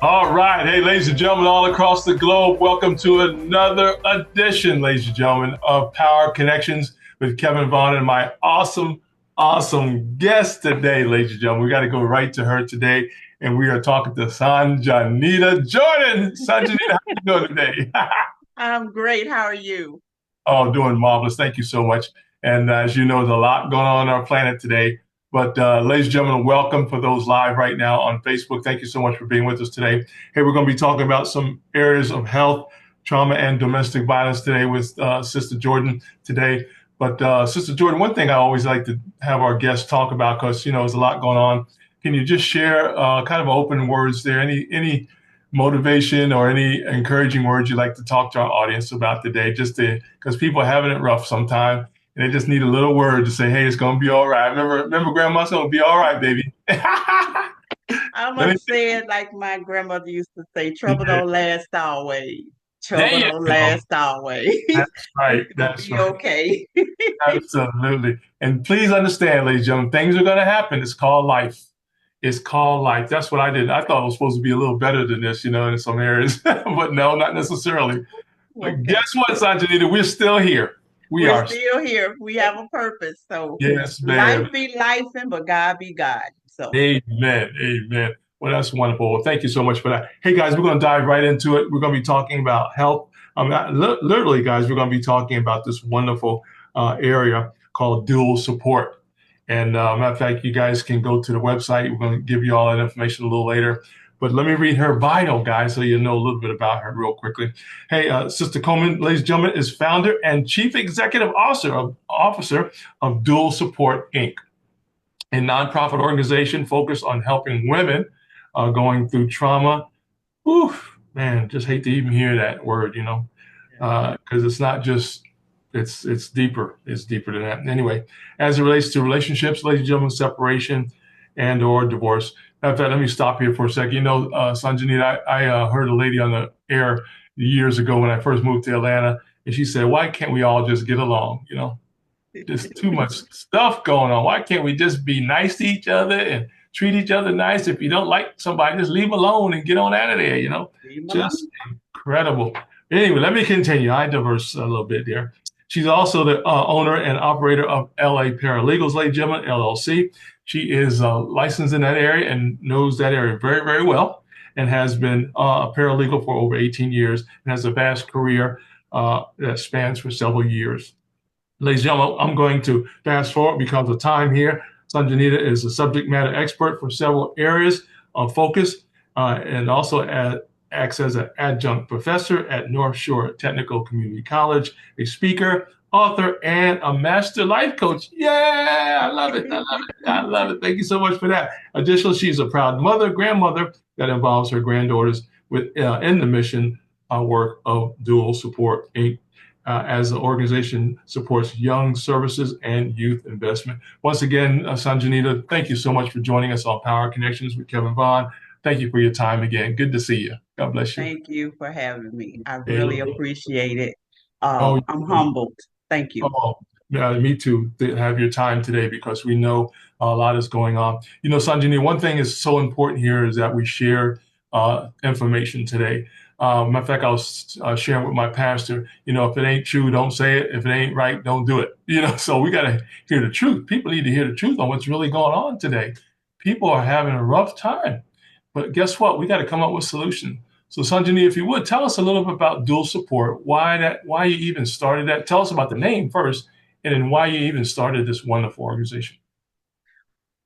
All right. Hey, ladies and gentlemen, all across the globe, welcome to another edition, ladies and gentlemen, of Power Connections with Kevin Vaughan and my awesome guest today, ladies and gentlemen. We got to go right to her today, and we are talking to Sonjanita Jordan. Sonjanita, how you doing today? I'm great. How are you? Oh, doing marvelous. Thank you so much. And as you know, there's a lot going on our planet today. But ladies and gentlemen, welcome for those live right now on Facebook. Thank you so much for being with us today. Hey, we're going to be talking about some areas of health, trauma, and domestic violence today with Sister Jordan today. But Sister Jordan, one thing I always like to have our guests talk about, because there's a lot going on. Can you just share kind of open words there? Any motivation or any encouraging words you'd like to talk to our audience about today, just to because people are having it rough sometimes and they just need a little word to say, hey, it's gonna be all right. Remember grandma's gonna be all right, baby. I'm Let gonna me say it like my grandmother used to say, trouble yeah, don't last always. there Trouble you don't go. last always. That's right. It's gonna That's be right. okay. Absolutely. And please understand, ladies and gentlemen, things are gonna happen. It's called life. It's called life. That's what I did. I thought it was supposed to be a little better than this, in some areas, but no, not necessarily. But Okay. guess what, Sanjanita? We're still here. We We're are. still here. We have a purpose. So Yes, life ma'am. be life, but God be God. So Amen. Amen. Well, that's wonderful. Well, thank you so much for that. Hey, guys, we're going to dive right into it. We're going to be talking about health. Literally, guys, we're going to be talking about this wonderful area called dual support. And matter of fact, you guys can go to the website. We're going to give you all that information a little later. But let me read her bio, guys, so you know a little bit about her real quickly. Hey, Sister Coleman, ladies and gentlemen, is founder and chief executive officer of Dual Support Inc., a nonprofit organization focused on helping women going through trauma. Oof, man, just hate to even hear that word, because it's not just it's deeper. It's deeper than that. Anyway, as it relates to relationships, ladies and gentlemen, separation and or divorce. In fact, let me stop here for a second. Sanjanita, I heard a lady on the air years ago when I first moved to Atlanta, and she said, "Why can't we all just get along?" There's too much stuff going on. Why can't we just be nice to each other and treat each other nice? If you don't like somebody, just leave them alone and get on out of there. leave 'em Just alone. incredible. Anyway, let me continue. I diverse a little bit there. She's also the owner and operator of LA Paralegals, ladies and gentlemen, LLC. She is licensed in that area and knows that area very, very well, and has been a paralegal for over 18 years and has a vast career that spans for several years. Ladies and gentlemen, I'm going to fast forward because of time here. Sanjanita is a subject matter expert for several areas of focus and also acts as an adjunct professor at North Shore Technical Community College, a speaker, author, and a master life coach. Yeah, I love it. I love it. I love it. Thank you so much for that. Additionally, she's a proud mother, grandmother that involves her granddaughters in the mission work of Dual Support Inc., as the organization supports young services and youth investment. Once again, Sanjanita, thank you so much for joining us on Power Connections with Kevin Vaughan. Thank you for your time again. Good to see you. God bless you. Thank you for having me. I really Amen. appreciate it. Oh, I'm humbled. Thank you. oh, yeah, me too, to have your time today because we know a lot is going on. Sanjani, one thing is so important here is that we share information today. Matter of fact, I was sharing with my pastor, if it ain't true, don't say it. If it ain't right, don't do it. So we got to hear the truth. People need to hear the truth on what's really going on today. People are having a rough time. But guess what? We got to come up with solutions. So Sanjani, if you would tell us a little bit about dual support, why you even started that. Tell us about the name first, and then why you even started this wonderful organization.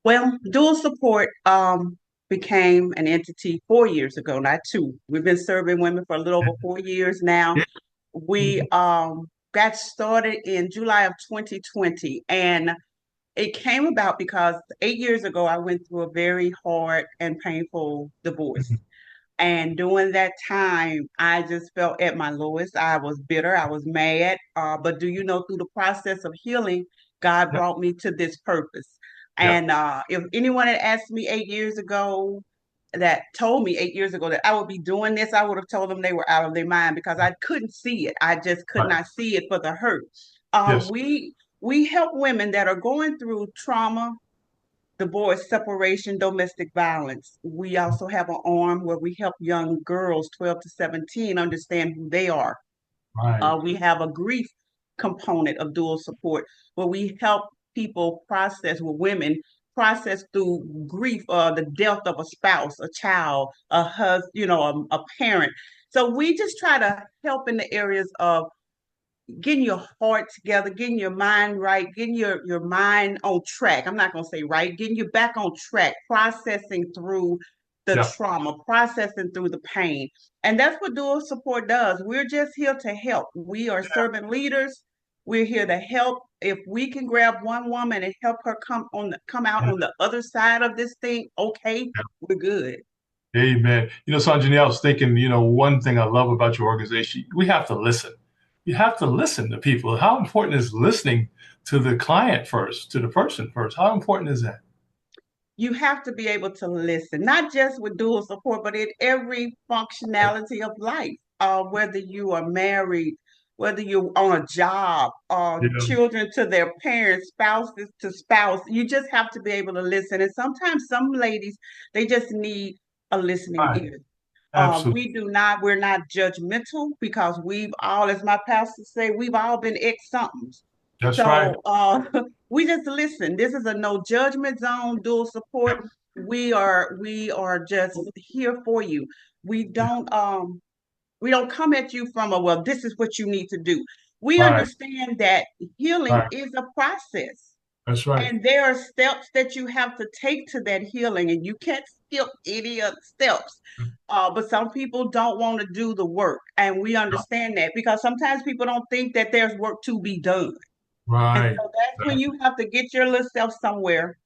Well, dual support became an entity 4 years ago, not two. We've been serving women for a little over 4 years now. Yeah. We got started in July of 2020, and it came about because 8 years ago I went through a very hard and painful divorce. And during that time, I just felt at my lowest. I was bitter. I was mad. But do you know, through the process of healing, God Yeah. brought me to this purpose. Yeah. And if anyone had asked me 8 years ago, that told me 8 years ago that I would be doing this, I would have told them they were out of their mind because I couldn't see it. I just could Right. not see it for the hurt. Um, Yes. we we help women that are going through trauma, divorce, separation, domestic violence. We also have an arm where we help young girls 12 to 17 understand who they are. Right. We have a grief component of dual support where we help people process, with women, process through grief, the death of a spouse, a child, a husband, a parent. So we just try to help in the areas of getting your heart together, getting your mind right, getting your mind on track. I'm not going to say right, getting you back on track, processing through the Yeah. trauma, processing through the pain. And that's what dual support does. We're just here to help. We are servant leaders. We're here to help. If we can grab one woman and help her come out Yeah. on the other side of this thing, okay, we're good. Amen. Sanjani, I was thinking, one thing I love about your organization, we have to listen. You have to listen to people. How important is listening to the client first, to the person first? How important is that? You have to be able to listen, not just with dual support, but in every functionality of life. Whether you are married, whether you're on a job, Yeah. children to their parents, spouses to spouse, you just have to be able to listen. And sometimes some ladies, they just need a listening Right. ear. Absolutely. We're not judgmental because we've all, as my pastor say, we've all been ex somethings. That's right. So we just listen. This is a no judgment zone, dual Yeah. support. We are just here for you. We Yeah. don't um we don't come at you from a, well, this is what you need to do. We Right. understand that healing Right. is a process. That's right. And there are steps that you have to take to that healing, and you can't skip any of the steps. But some people don't want to do the work, and we Yeah. understand that because sometimes people don't think that there's work to be done. And Right. so that's when you have to get your little self somewhere,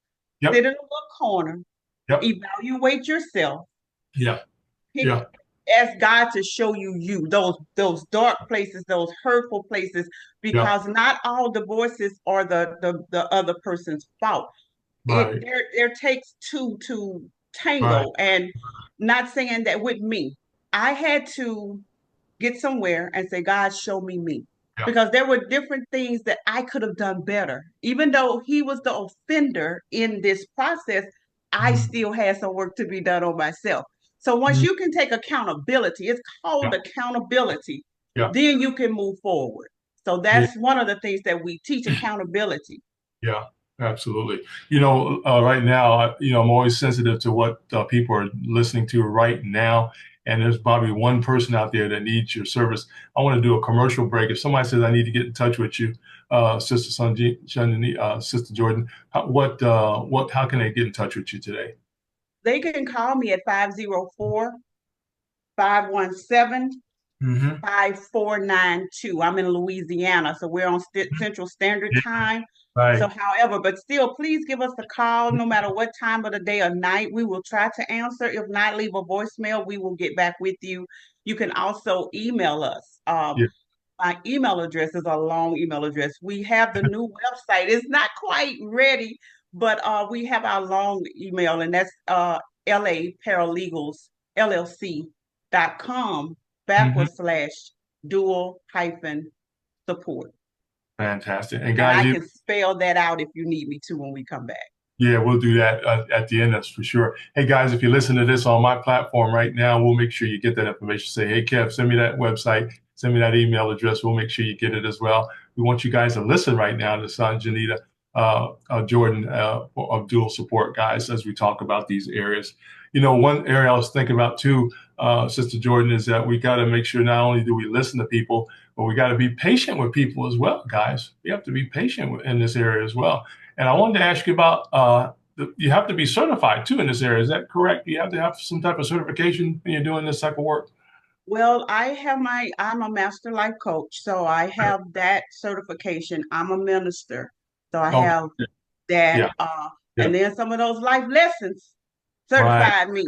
sit Yep. in a little corner, Yep. evaluate yourself, Yeah. pick, Yeah. ask God to show you those dark places, those hurtful places, Yeah. because not all divorces are the other person's fault. Right. There takes two to Right. tango, and not saying that with me. I had to get somewhere and say, God, show me me. Yeah. Because there were different things that I could have done better. Even though he was the offender in this process, I Mhm. still had some work to be done on myself. So once Mhm. you can take accountability, it's called Yeah. accountability, Yeah. then you can move forward. So Yeah. that's one of the things that we teach, accountability. Yeah, absolutely. Right now, I'm always sensitive to what people are listening to right now. And there's probably one person out there that needs your service. I want to do a commercial break. If somebody says I need to get in touch with you, Sister Sister Jordan, how can they get in touch with you today? They can call me at 504 517 Mm-hmm. 5492. I'm in Louisiana, so we're on Central Standard Yeah, Time. So, right. however, but still, please give us a call no matter what time of the day or night. We will try to answer. If not, leave a voicemail. We will get back with you. You can also email us. Yeah. My email address is a long email address. We have the new website. It's not quite ready, but we have our long email, and that's LA Paralegals LLC.com Hmm. / dual hyphen support. Fantastic. And And guys, I can spell that out if you need me to when we come back. yeah, we'll do that at the end. That's for sure. Hey guys, if you listen to this on my platform right now, we'll make sure you get that information. Say, hey Kev, send me that website, send me that email address. We'll make sure you get it as well. We want you guys to listen right now to Sonjanita Jordan of Dual Support, guys, as we talk about these areas. One area I was thinking about too, Sister Jordan, is that we got to make sure not only do we listen to people, but we got to be patient with people as well, guys. We have to be patient in this area as well. And I wanted to ask you about you have to be certified too in this area. Is that correct? You have to have some type of certification when you're doing this type of work? Well, I'm a master life coach, so I have that certification. I'm a minister, so I Okay. have that. Yeah. And Yeah. then some of those life lessons Right. certified me.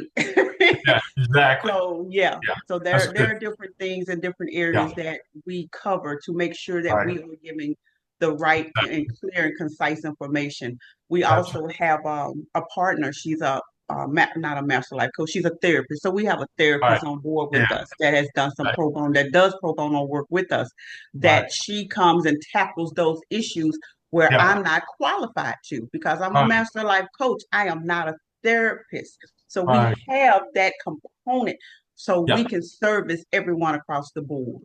Yeah. Exactly. So yeah, Yeah. so That's there good. are different things in different Yeah. areas that we cover to make sure that Right. we are giving the right and clear and concise information. We Absolutely. also have a partner. She's not a master life coach. She's a therapist. So we have a Right. therapist on board Yeah. with us that has done some Right. that does pro bono work with us. Right. That she comes and tackles those issues where Yeah. I'm not qualified to because I'm a Right. master life coach. I am not a therapist. So we Right. have that component so Yeah. we can service everyone across the board.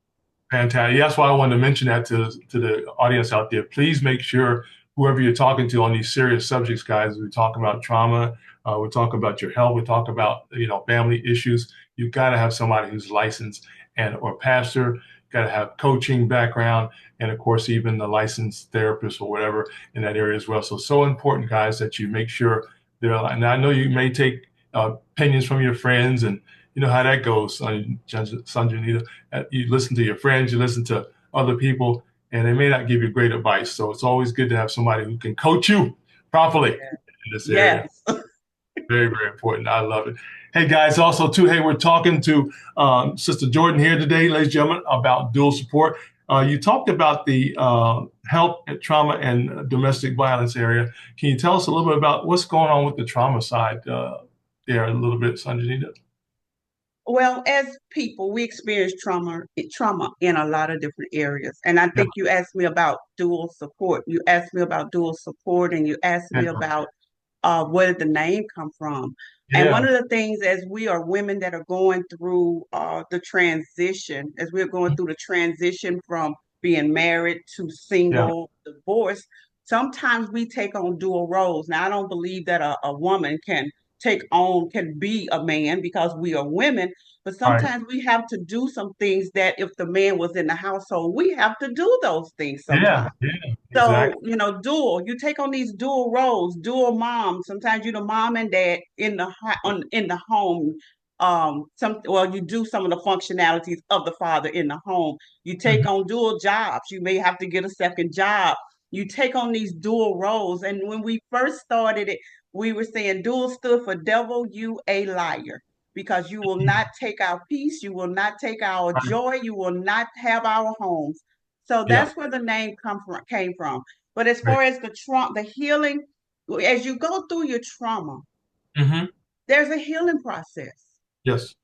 Fantastic. That's why I wanted to mention that to the audience out there. Please make sure whoever you're talking to on these serious subjects, guys, we talk about trauma, we talk about your health, we talk about family issues. You've got to have somebody who's licensed and or pastor. Got to have coaching background, and of course, even the licensed therapist or whatever in that area as well. So important, guys, that you make sure they're. And I know you may take opinions from your friends, and you know how that goes, Sonjanita. You listen to your friends, you listen to other people, and they may not give you great advice. So it's always good to have somebody who can coach you properly in this area. Yes. Very, very important. I love it. Hey guys, also too, hey, we're talking to Sister Jordan here today, ladies and gentlemen, about dual support. You talked about the health, trauma, and domestic violence area. Can you tell us a little bit about what's going on with the trauma side there a little bit, Sanjanita? Well, as people, we experience trauma in a lot of different areas. And I Yeah, think you asked me about dual support. You asked me about dual support and you asked me yeah, about where did the name come from. And one yeah, of the things as we are women that are going through the transition, as we're going through the transition from being married to yeah, single, divorced, sometimes we take on dual roles. Now, I don't believe that a woman can be a man because we are women, but right. sometimes we have to do some things that if the man was in the household, we have to do those things Yeah, sometimes. yeah, So, exactly. you take on these dual roles, dual mom. Sometimes you're the mom and dad in the home. You do some of the functionalities of the father in the home. You take Mhm. on dual jobs. You may have to get a second job. You take on these dual roles. And when we first started it, we were saying dual stood for devil, you a liar. Because you will not take our peace, you will not take our Right. joy, you will not have our homes. So Yeah, that's where the name came from. But as right. far as the healing, as you go through your trauma, Hmm. there's a healing process. Yes.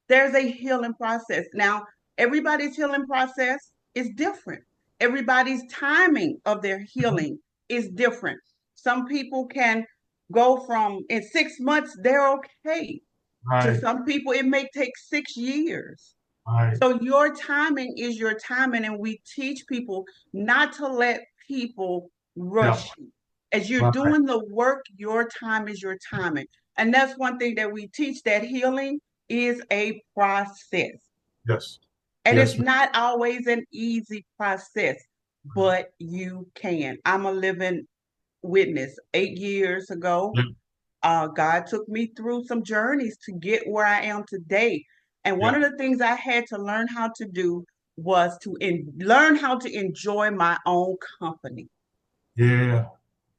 There's a healing process. Now, everybody's healing process is different. Everybody's timing of their Mhm. healing is different. Some people can go from in 6 months, they're okay. To Right, some people, it may take 6 years. right. So your timing is your timing, and we teach people not to let people Yeah, rush you. As you're right. doing the work, your time is your timing. And that's one thing that we teach, that healing is a process. Yes. And Yes, it's ma'am. not always an easy process, but you can. I'm a living witness. 8 years ago, Yeah, God took me through some journeys to get where I am today. And one yeah, of the things I had to learn how to do was learn how to enjoy my own company. yeah,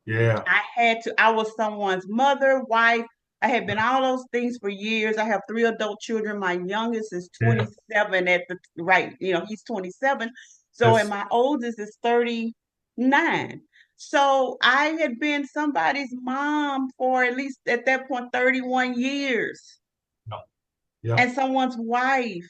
yeah. I was someone's mother, wife. I had been all those things for years. I have three adult children. My youngest is Yeah. 27 at the right, he's 27. So, and Yes. my oldest is 39. So I had been somebody's mom for at least at that point 31 years Yeah. Yeah. and someone's wife.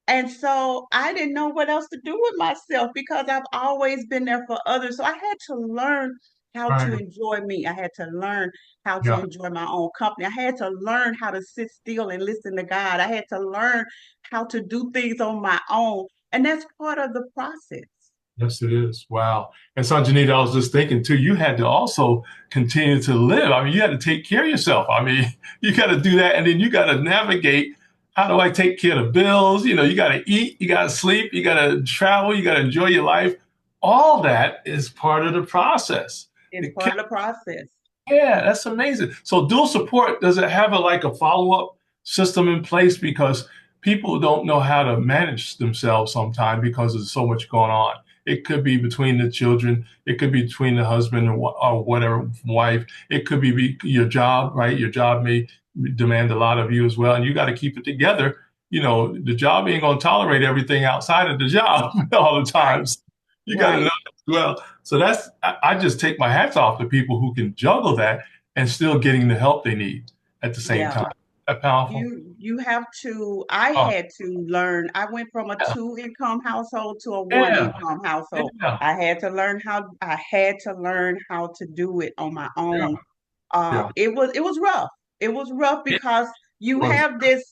And so I didn't know what else to do with myself because I've always been there for others. So I had to learn how to Right. enjoy me. I had to learn how to Yeah. enjoy my own company. I had to learn how to sit still and listen to God. I had to learn how to do things on my own. And that's part of the process. Yes, it is. Wow. And Sanjanita, I was just thinking too, you had to also continue to live. I mean, you had to take care of yourself. I mean, you got to do that. And then you got to navigate, how do I take care of the bills? You got to eat, you got to sleep, you got to travel, you got to enjoy your life. All that is part of the process. It's part of the process. Yeah, that's amazing. So dual support, does it have a follow-up system in place? Because people don't know how to manage themselves sometimes because there's so much going on. It could be between the children. It could be between the husband or whatever, wife. It could be your job, right? Your job may demand a lot of you as well, and you got to keep it together. The job ain't going to tolerate everything outside of the job all the Right, times. You got to know right. as well. So I just take my hats off to people who can juggle that and still getting the help they need at the same Yeah. time. That powerful. You have to, I Oh, had to learn. I went from a yeah, two-income household to a yeah, one-income household. yeah, I had to learn how to do it on my yeah, own. yeah. It was rough. It was rough It because you was have this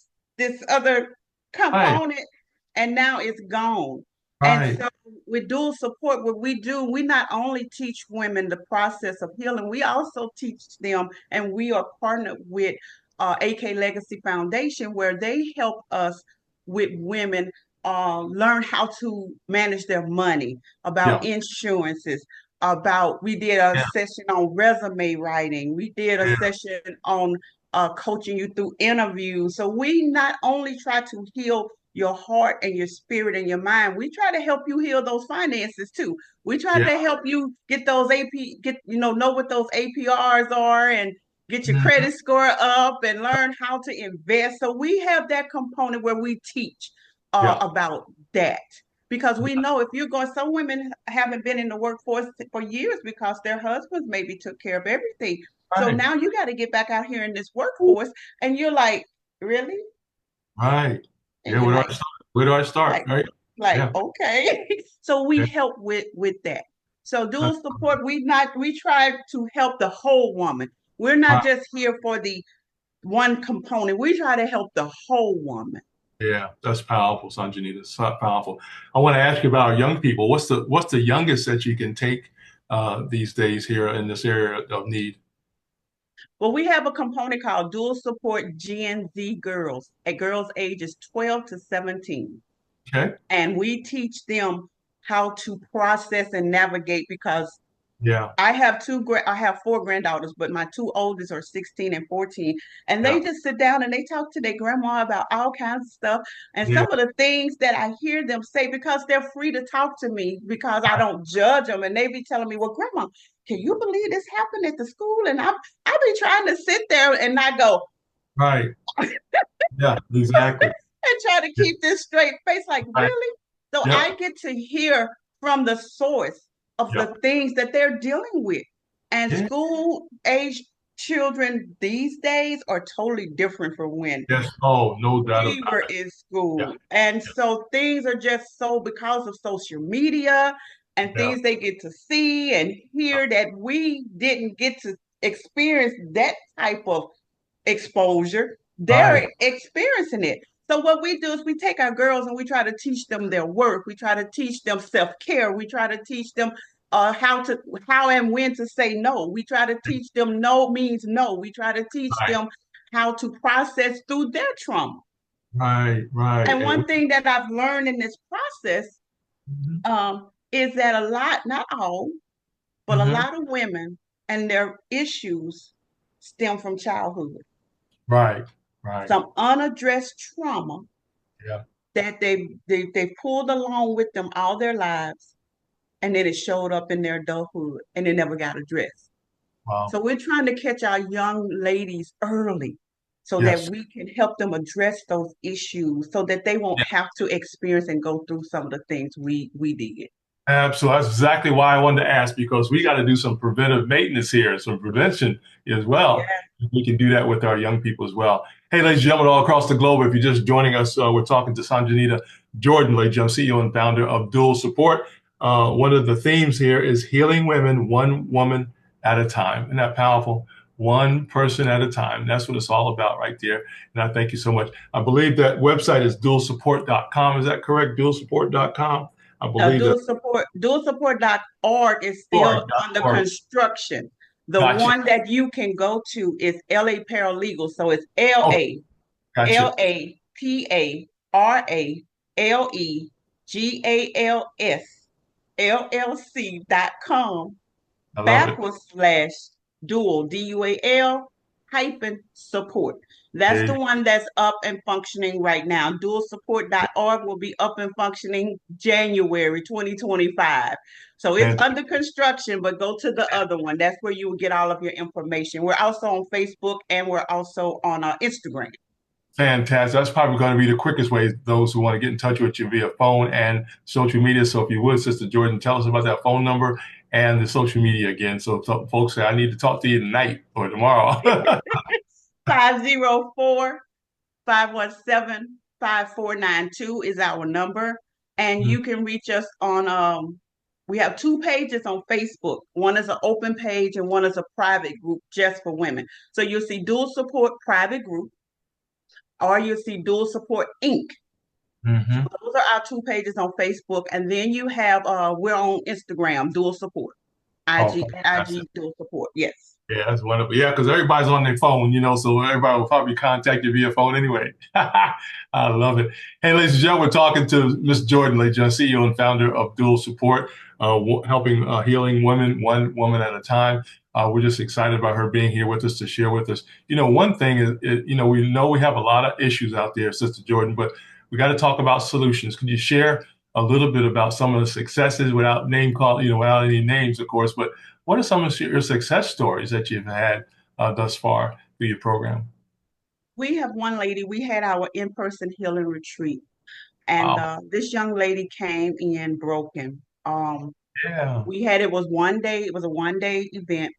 other right, component and now it's gone. And right. so with dual support, what we do, we not only teach women the process of healing, we also teach them, and we are partnered with AK Legacy Foundation, where they help us with women learn how to manage their money, about Yeah, insurances, about we did a yeah, session on resume writing, we did a yeah, session on coaching you through interviews. So we not only try to heal your heart and your spirit and your mind, we try to help you heal those finances too. We try yeah. to help you get those get know what those APRs are, and get your Mhm. credit score up and learn how to invest. So we have that component where we teach Yeah, about that, because we yeah. know if you're going, some women haven't been in the workforce for years because their husbands maybe took care of everything. So Right, now you got to get back out here in this workforce, and you're like, really? right. And Yeah, you're where do I like, start? Where do I start? like, Right? Yeah, okay. So yeah. we help with that. So That's dual support, we try to help the whole woman. We're right. not just here for the one component. We try to help the whole woman. Yeah, that's powerful, Sanjanita. It's so powerful. I want to ask you about our young people. What's the youngest that you can take these days here in this area of need? Well, we have a component called dual support Gen Z girls at girls ages 12 to 17. Okay. And we teach them how to process and navigate, because Yeah, I have four granddaughters, but my two oldest are 16 and 14. And yeah, they just sit down and they talk to their grandma about all kinds of stuff. And yeah. some of the things that I hear them say, because they're free to talk to me, because I don't judge them. And they be telling me, well, grandma, can you believe this happened at the school? And I be trying to sit there and not go, Right. Yeah, exactly. and try to Yeah, keep this straight face, like, right. really? So Yep. I get to hear from the source of the Yep. things that they're dealing with. And Yeah. school age children these days are totally different from when Yes. Oh, no doubt we about were it. in Yeah. school. And so things are just so, because of social media and Yeah. things they get to see and hear, that we didn't get to experience that type of exposure. Right. They're experiencing it. So what we do is we take our girls and we try to teach them their work. We try to teach them self-care. We try to teach them how and when to say no. We try to teach them no means no. We try to teach Right. them how to process through their trauma. Right. Right. And And one thing that I've learned in this process mhm, is that a lot, not all, but a mhm. lot of women and their issues stem from childhood. Right. Right. Some unaddressed trauma Yeah. that they pulled along with them all their lives, and then it showed up in their adulthood and it never got addressed. Wow. So we're trying to catch our young ladies early so that Yes. we can help them address those issues, so that they won't have to experience and go through some of the things we did. Absolutely. That's exactly why I wanted to ask, because we got to do some preventive maintenance here, some prevention as well. Yeah. We can do that with our young people as well. Hey, ladies and gentlemen, all across the globe, if you're just joining us, we're talking to Sonjanita Jordan, ladies and gentlemen, CEO and founder of Dual Support. One of the themes here is healing women one woman at a time. Isn't that powerful? One person at a time. That's what it's all about right there. And I thank you so much. I believe that website is dualsupport.com. Is that correct? Dualsupport.com. I believe that. Dualsupport.org is still under Org. construction. The Gotcha. one that you can go to is LA Paralegal. So it's Oh, gotcha. LAParalegalLLC.com I love it. backward slash dual, DUAL hyphen support. That's Yeah, the one that's up and functioning right now. Dualsupport.org will be up and functioning January 2025. So it's fantastic. under construction, but go to the other one. That's where you will get all of your information. We're also on Facebook, and we're also on Instagram. Fantastic. That's probably going to be the quickest way, those who want to get in touch with you via phone and social media. So if you would, Sister Jordan, tell us about that phone number and the social media again. So folks say, I need to talk to you tonight or tomorrow. 504-517-5492 is our number. And Mm. you can reach us on we have two pages on Facebook. One is an open page and one is a private group just for women. So you'll see Dual Support Private Group, or you'll see Dual Support Inc. So Hmm. those are our two pages on Facebook. And then you have we're on Instagram, Dual Support. Oh, IG fantastic. Dual Support. Yes. Yeah, that's wonderful. Yeah, because everybody's on their phone, so everybody will probably contact you via phone anyway. I love it. Hey, ladies and gentlemen, we're talking to Miss Jordan, ladies and gentlemen, CEO and founder of Dual Support, helping healing women, one woman at a time. We're just excited about her being here with us to share with us. One thing is, we know we have a lot of issues out there, Sister Jordan, but we got to talk about solutions. Could you share a little bit about some of the successes without name call, without any names, of course, but what are some of your success stories that you've had thus far through your program? We have one lady, we had our in-person healing retreat, and Wow. this young lady came in broken. Yeah. We had, it was one day, it was a one-day event,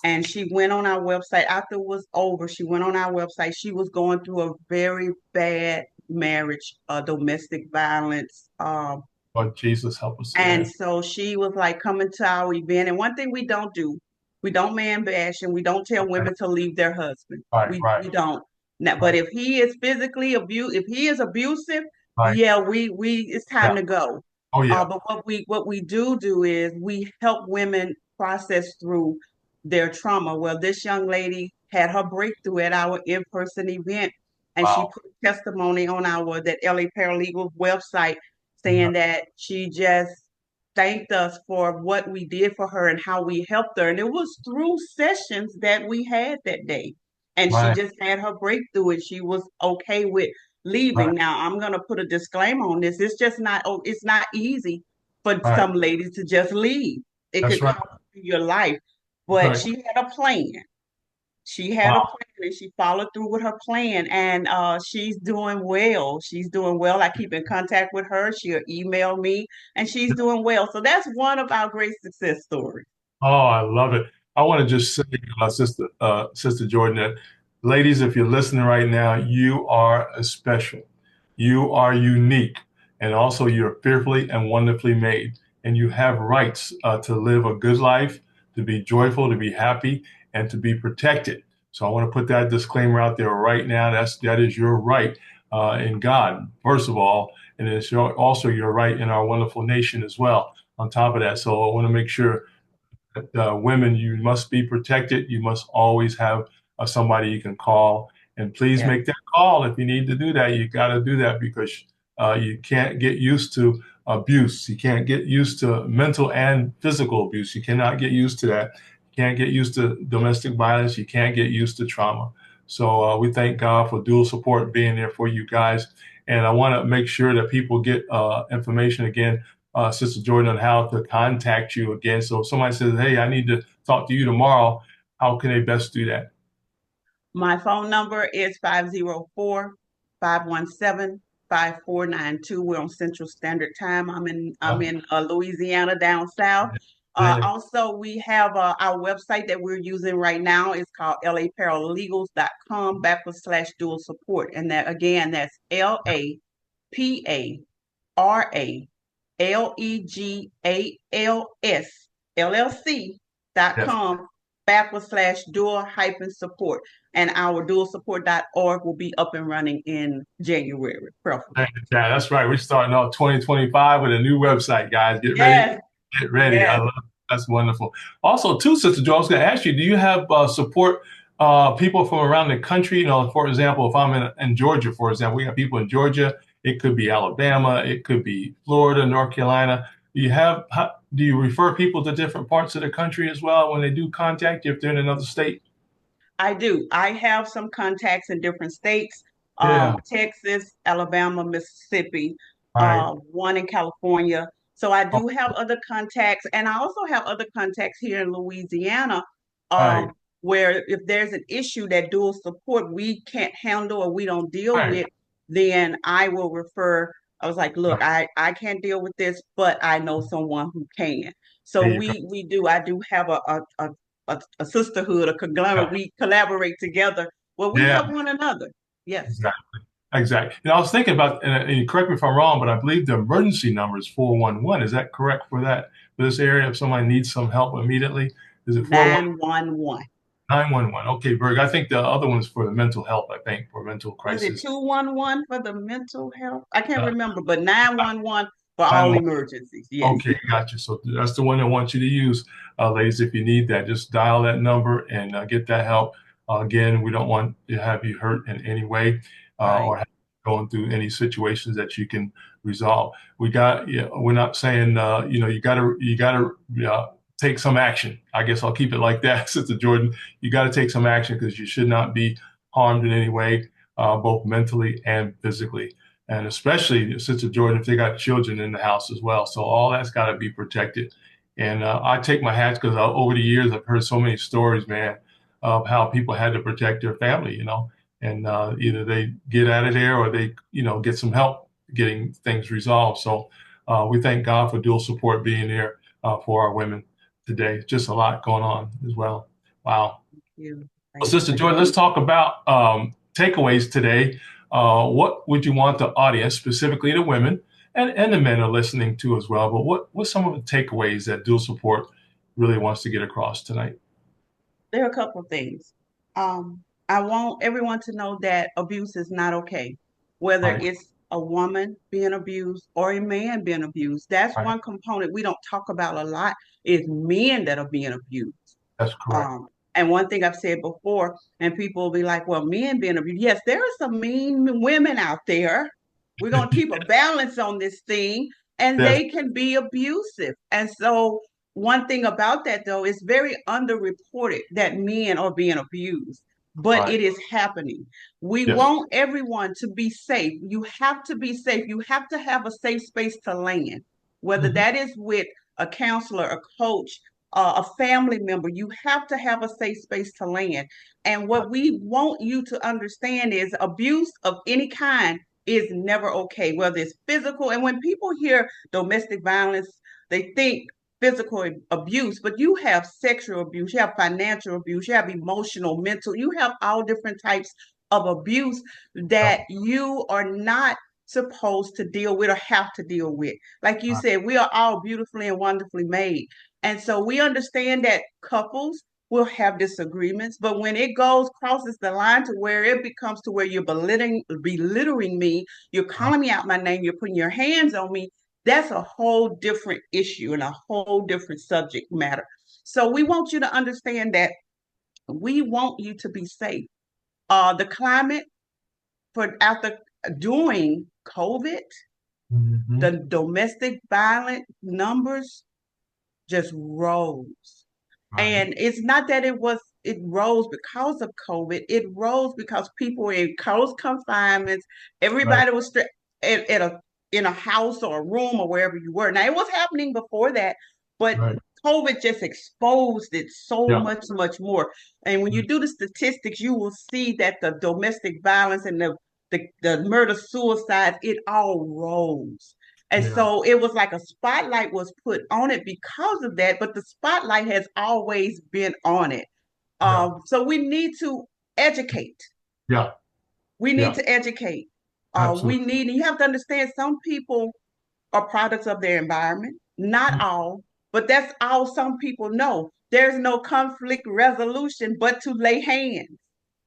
and she went on our website after it was over. She went on our website. She was going through a very bad marriage, domestic violence. Lord Jesus, help us. And Yeah. so she was like coming to our event. And one thing we don't do, we don't man bash and we don't tell Okay. women to leave their husband. Right, We right, don't. Now, but right, if he is physically if he is abusive, right. yeah, we it's time Yeah. to go. Oh, yeah. But what we do is we help women process through their trauma. Well, this young lady had her breakthrough at our in-person event, and she Wow. put testimony on our that LA Paralegal website Mhm. saying that she just thanked us for what we did for her and how we helped her. And it was through sessions that we had that day. And she Right, just had her breakthrough and she was okay with leaving. right, Now, I'm going to put a disclaimer on this. It's just not, oh, it's not easy for right. some ladies to just leave. It That's could right. cost you your life. That's But right. she had a plan. She had a Wow. plan and she followed through with her plan, and she's doing well. She's doing well. I keep in contact with her. She'll email me and she's doing well. So that's one of our great success stories. Oh, I love it. I want to just say, Sister Jordan, that ladies, if you're listening right now, you are special. You are unique, and also you're fearfully and wonderfully made. And you have rights to live a good life, to be joyful, to be happy, and to be protected. So I want to put that disclaimer out there right now. That is your right in God, first of all, and it's also your right in our wonderful nation as well. On top of that, so I want to make sure women, you must be protected. You must always have somebody you can call. And please Yes. make that call if you need to do that. You got to do that because you can't get used to abuse. You can't get used to mental and physical abuse. You cannot get used to that. You can't get used to domestic violence. You can't get used to trauma. So we thank God for dual support being there for you guys. And I want to make sure that people get information again, Sister Jordan, on how to contact you again. So if somebody says, hey, I need to talk to you tomorrow, how can they best do that? My phone number is 504-517-5492. We're on Central Standard Time. I'm in Louisiana down south. Yeah. Also, we have our website that we're using right now. It's called laparalegals.com/dual support. And that again, that's LAPARALEGALS Yes. LLC.com/dual-support. And our dualsupport.org will be up and running in January, preferably. Yeah, that's right. We're starting off 2025 with a new website, guys. Get ready. Yes, Get ready. I yes. love it. That's wonderful. Also, too, Sister Joe, I was going to ask you, do you have support people from around the country? For example, if I'm in Georgia, for example, we have people in Georgia. It could be Alabama. It could be Florida, North Carolina. Do you refer people to different parts of the country as well when they do contact you if they're in another state? I do. I have some contacts in different states, Yeah. Texas, Alabama, Mississippi, Right. one in California. So I Oh, do have other contacts, and I also have other contacts here in Louisiana, right. where if there's an issue that dual support we can't handle or we don't deal Right. with, then I will refer. I was like, look, Right. I can't deal with this, but I know someone who can. So There you go. we do. I do have a sisterhood, a conglomerate. Yeah. We collaborate together Well, we Yeah, help one another. Yes. exactly. Exactly. And I was thinking about, and correct me if I'm wrong, but I believe the emergency number is 411. Is that correct for this area? If somebody needs some help immediately, is it 411? 911. 911. Okay, Berg. I think the other one's for the mental health, I think, for mental Was it crisis. 211 for the mental health? I can't Uh, remember, but 911 for all 911. emergencies. Yes. Okay, gotcha. So that's the one I want you to use, ladies. If you need that, just dial that number and get that help. Again, we don't want to have you hurt in any way Right. or going through any situations that you can resolve. We're not saying, you gotta take some action. I guess I'll keep it like that, Sister Jordan. You got to take some action because you should not be harmed in any way, both mentally and physically, and especially Sister Jordan if they got children in the house as well. So all that's got to be protected. And I take my hats because over the years I've heard so many stories, man, of how people had to protect their family, and either they get out of there or they, get some help getting things resolved. So we thank God for dual support being there for our women today. Just a lot going on as well. Wow. Thank you. Well, Thank Sister you. Joy, let's talk about takeaways today. What would you want the audience, specifically the women and the men are listening to as well, but what's some of the takeaways that dual support really wants to get across tonight? There are a couple of things. I want everyone to know that abuse is not okay, whether Right, it's a woman being abused or a man being abused. That's right. one component we don't talk about a lot is men that are being abused. That's correct. And one thing I've said before, and people will be like, well, men being abused. Yes, there are some mean women out there. We're going to keep a balance on this thing, and That's they can be abusive. And so, one thing about that, though, is very underreported that men are being abused, but right. it is happening. We Yes. want everyone to be safe. You have to be safe. You have to have a safe space to land, whether Hmm. that is with a counselor, a coach, a family member. You have to have a safe space to land. And what we want you to understand is abuse of any kind is never okay, whether it's physical. And when people hear domestic violence, they think physical abuse, but you have sexual abuse, you have financial abuse, you have emotional, mental, you have all different types of abuse Yep. that you are not supposed to deal with or have to deal with. Like you Right. said, we are all beautifully and wonderfully made. And so we understand that couples will have disagreements, but when it crosses the line to where it becomes to where you're belittling me, you're calling me out my name, you're putting your hands on me, that's a whole different issue and a whole different subject matter. So we want you to understand that we want you to be safe. The climate for after during COVID, Hmm. the domestic violent numbers just rose. Right. And it's not that it rose because of COVID. It rose because people were in close confinements. Right. Everybody was at a in a house or a room or wherever you were. Now it was happening before that, but Right. COVID just exposed it so Yeah. much, much more. And when you do the statistics, you will see that the domestic violence and the murder suicides, it all rose. And Yeah. so it was like a spotlight was put on it because of that, but the spotlight has always been on it. Yeah. So we need to educate. Yeah. We need Yeah. to educate. We Absolutely. need, and you have to understand some people are products of their environment. Not all, but that's all some people know. There's no conflict resolution but to lay hands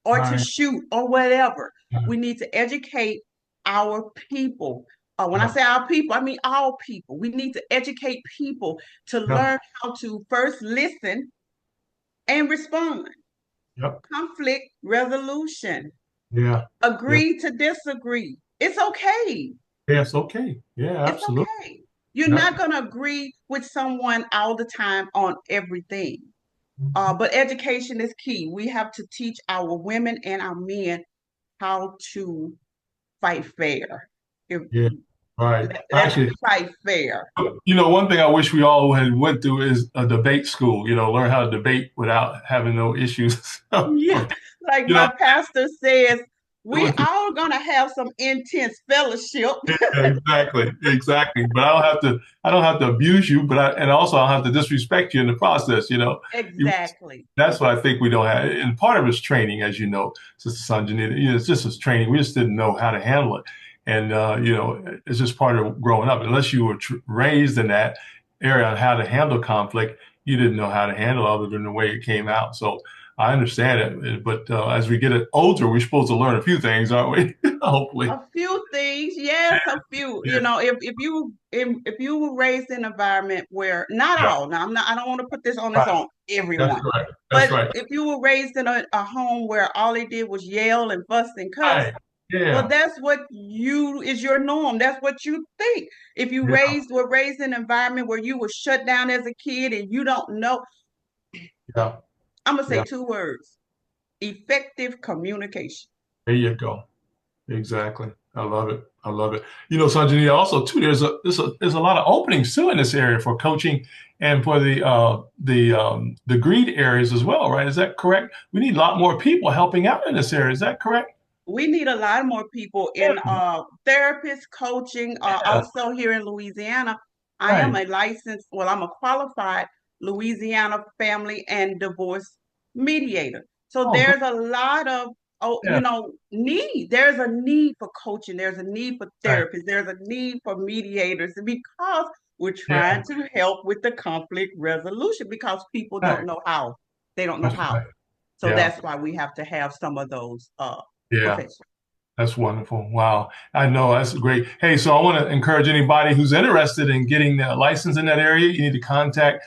or to Right. shoot or whatever. Yeah. We need to educate our people. When I Yeah. say our people, I mean all people. We need to educate people to Yeah. learn how to first listen and respond. Yep. Conflict resolution. Yeah. Yeah. Agree to disagree. It's okay. Yes. Okay. Yeah. It's Absolutely. okay. You're Yeah. not going to agree with someone all the time on everything. Mhm. But education is key. We have to teach our women and our men how to fight fair. If, Yeah. Right. let's Actually, fight fair. one thing I wish we all had went through is a debate school. Learn how to debate without having no issues. Yeah, like you know, my pastor says, We all gonna have some intense fellowship. Exactly, exactly. But I don't have to abuse you, and also I don't have to disrespect you in the process. Exactly. That's what I think we don't have. And part of it is training, as you know, Sister Sonjanita. It's just as training. We just didn't know how to handle it. And, it's just part of growing up. Unless you were raised in that area on how to handle conflict, you didn't know how to handle it other than the way it came out. So I understand it. But as we get older, we're supposed to learn a few things, aren't we? Hopefully. A few things, yes, a few. Yeah. If you were raised in an environment where not Yeah. all, now I don't want to put this on Right. That's everyone, right. That's but right. if you were raised in a home where all they did was yell and fuss and cuss, Right. well, Yeah. that's what you is your norm. That's what you think. If you Yeah. were raised in an environment where you were shut down as a kid and you don't know, Yeah. I'm gonna say Yeah. two words: effective communication. There you go. Exactly. I love it. I love it. Sanjani, also too, there's a lot of openings too in this area for coaching and for the greed areas as well, right? Is that correct? We need a lot more people helping out in this area. Is that correct? We need a lot more people Yeah. in therapist coaching. Yeah. Also here in Louisiana, I am Right. a licensed, well, I'm a qualified Louisiana family and divorce mediator. So Oh, great. there's a lot of Yeah. need. There's a need for coaching. There's a need for Right. therapists. There's a need for mediators because we're Yeah. trying to help with the conflict resolution because people don't Right. know how. They don't know That's how. right. So Yeah. that's why we have to have some of those Yeah. professionals. That's wonderful. Wow. I know that's great. Hey, so I want to encourage anybody who's interested in getting a license in that area. You need to contact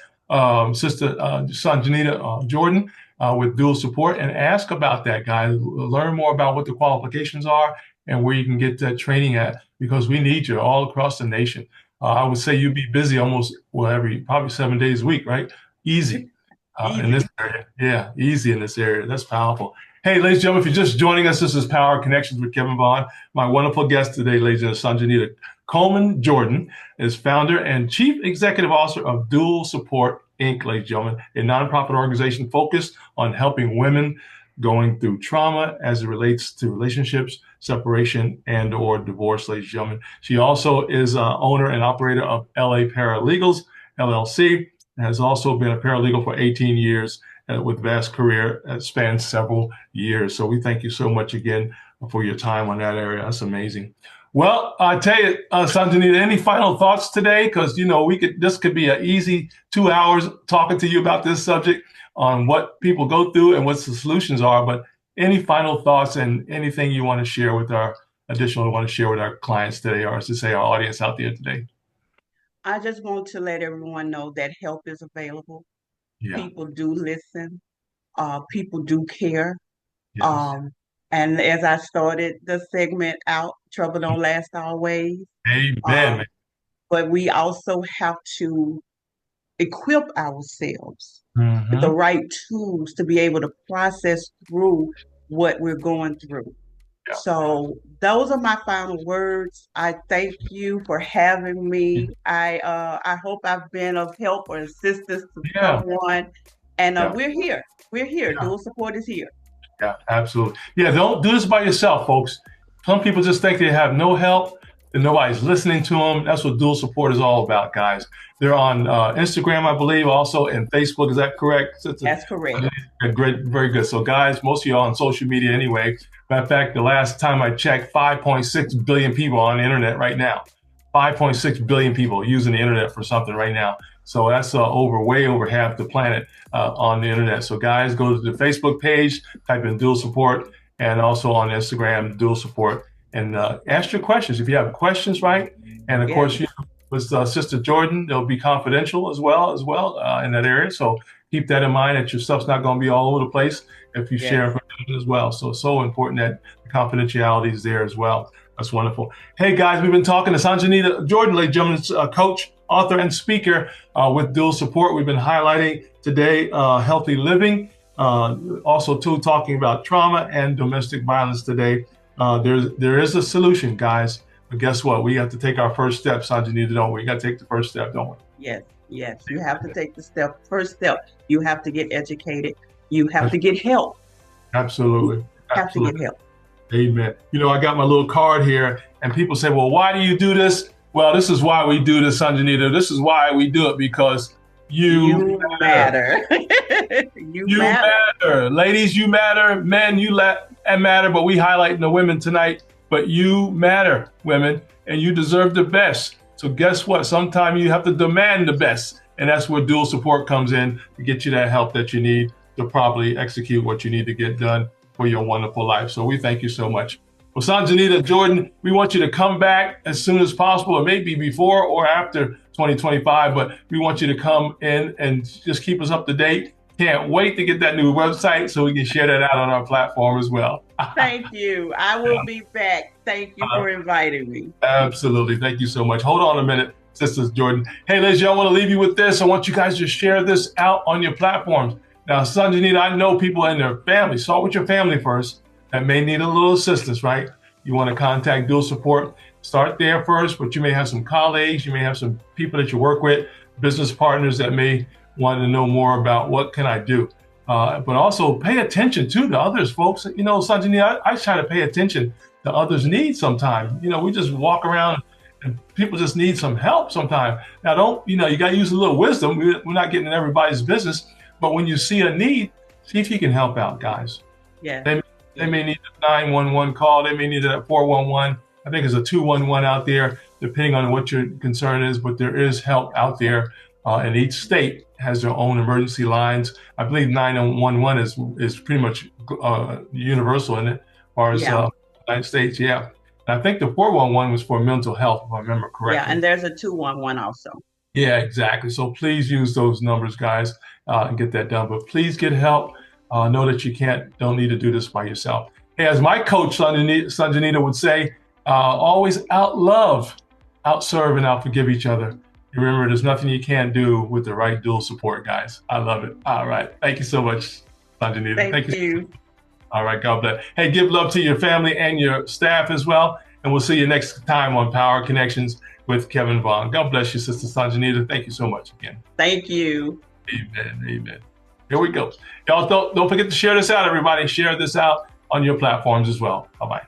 Sister Sonjanita Jordan with dual support and ask about that, guys. Learn more about what the qualifications are and where you can get that training at because we need you all across the nation. I would say you'd be busy almost, well, probably 7 days a week, right? Easy in this Easy. area. Yeah, easy in this area. That's powerful. Hey, ladies and gentlemen, if you're just joining us, this is Power Connections with Kevin Vaughan. My wonderful guest today, ladies and gentlemen, Sonjanita Coleman Jordan is founder and chief executive officer of Dual Support Inc., ladies and gentlemen, a nonprofit organization focused on helping women going through trauma as it relates to relationships, separation, and or divorce, ladies and gentlemen. She also is owner and operator of LA Paralegals, LLC, and has also been a paralegal for 18 years with vast career that spans several years. So we thank you so much again for your time on that area. That's amazing. Well, I tell you, Sonjanita, any final thoughts today? Because this could be an easy 2 hours talking to you about this subject on what people go through and what the solutions are. But any final thoughts and anything you want to share with our clients today, or to say our audience out there today? I just want to let everyone know that help is available. Yeah. People do listen. People do care. Yes. Um, and as I started the segment out, trouble don't last always. Amen. Um, but we also have to equip ourselves with the Mm-hmm. right tools to be able to process through what we're going through. Yeah. So those are my final words. I thank you for having me. I hope I've been of help or assistance to Yeah. someone. And Yeah. we're here. We're here. Yeah. Dual support is here. Yeah, absolutely. Yeah, don't do this by yourself, folks. Some people just think they have no help and nobody's listening to them. That's what dual support is all about, guys. They're on Instagram, I believe, also, and Facebook. Is that correct? That's correct. Great, very good. So, guys, most of you are on social media anyway. Matter of fact, the last time I checked, 5.6 billion people on the internet right now. 5.6 billion people using the internet for something right now. So that's way over half the planet on the internet. So guys, go to the Facebook page, type in dual support, and also on Instagram, dual support, and ask your questions if you have questions, right? And of course, with Sister Jordan, they'll be confidential as well in that area. So keep that in mind that your stuff's not going to be all over the place if you share information as well. So important that the confidentiality is there as well. That's wonderful. Hey guys, we've been talking to Sonjanita Jordan, ladies and gentlemen, coach, author, and speaker with Dual Support. We've been highlighting today healthy living, also too talking about trauma and domestic violence today. There is a solution, guys. But guess what? We have to take our first step, Sonjanita, don't we? We got to take the first step, don't we? Yes. You have to take the first step. You have to get educated. You have to get help. Absolutely. You have to get help. Amen. You know, I got my little card here, and people say, well, why do you do this? Well, this is why we do this, Sonjanita. This is why we do it, because you You matter. matter. You You matter. matter. Ladies, you matter. Men, you matter, but we highlighting the women tonight. But you matter, women, and you deserve the best. So guess what? Sometimes you have to demand the best. And that's where dual support comes in to get you that help that you need to properly execute what you need to get done for your wonderful life. So we thank you so much. Well, Sonjanita Jordan, we want you to come back as soon as possible, or maybe before or after 2025, but we want you to come in and just keep us up to date. Can't wait to get that new website so we can share that out on our platform as well. Thank you. I will be back. Thank you for inviting me. Absolutely. Thank you so much. Hold on a minute, Sisters Jordan. Hey, ladies, I want to leave you with this. I want you guys to share this out on your platforms. Now, Sonjanita, I know people in their family. Start with your family first that may need a little assistance, right? You want to contact dual support. Start there first, but you may have some colleagues, you may have some people that you work with, business partners that may want to know more about what can I do. But also pay attention to the others, folks. You know, Sonjanita, I try to pay attention to others' needs sometimes. You know, we just walk around and people just need some help sometimes. Now, you got to use a little wisdom. We're not getting in everybody's business, but when you see a need, see if you can help out, guys. Yeah. They may need a 911 call. They may need a 411. I think there's a 211 out there, depending on what your concern is, but there is help out there. And each state has their own emergency lines. I believe 911 is pretty much universal in it, as far as United States. Yeah. And I think the 411 was for mental health, if I remember correctly. Yeah, and there's a 211 also. Yeah, exactly. So please use those numbers, guys, and get that done. But please get help. Know that you don't need to do this by yourself. Hey, as my coach, Sonjanita, would say, always outlove, outserve, and outforgive each other. Remember, there's nothing you can't do with the right dual support, guys. I love it. All right. Thank you so much, Sonjanita. Thank you. All right. God bless. Hey, give love to your family and your staff as well. And we'll see you next time on Power Connections with Kevin Vaughan. God bless you, Sister Sonjanita. Thank you so much again. Thank you. Amen. Amen. Here we go. Y'all don't forget to share this out, everybody. Share this out on your platforms as well. Bye-bye.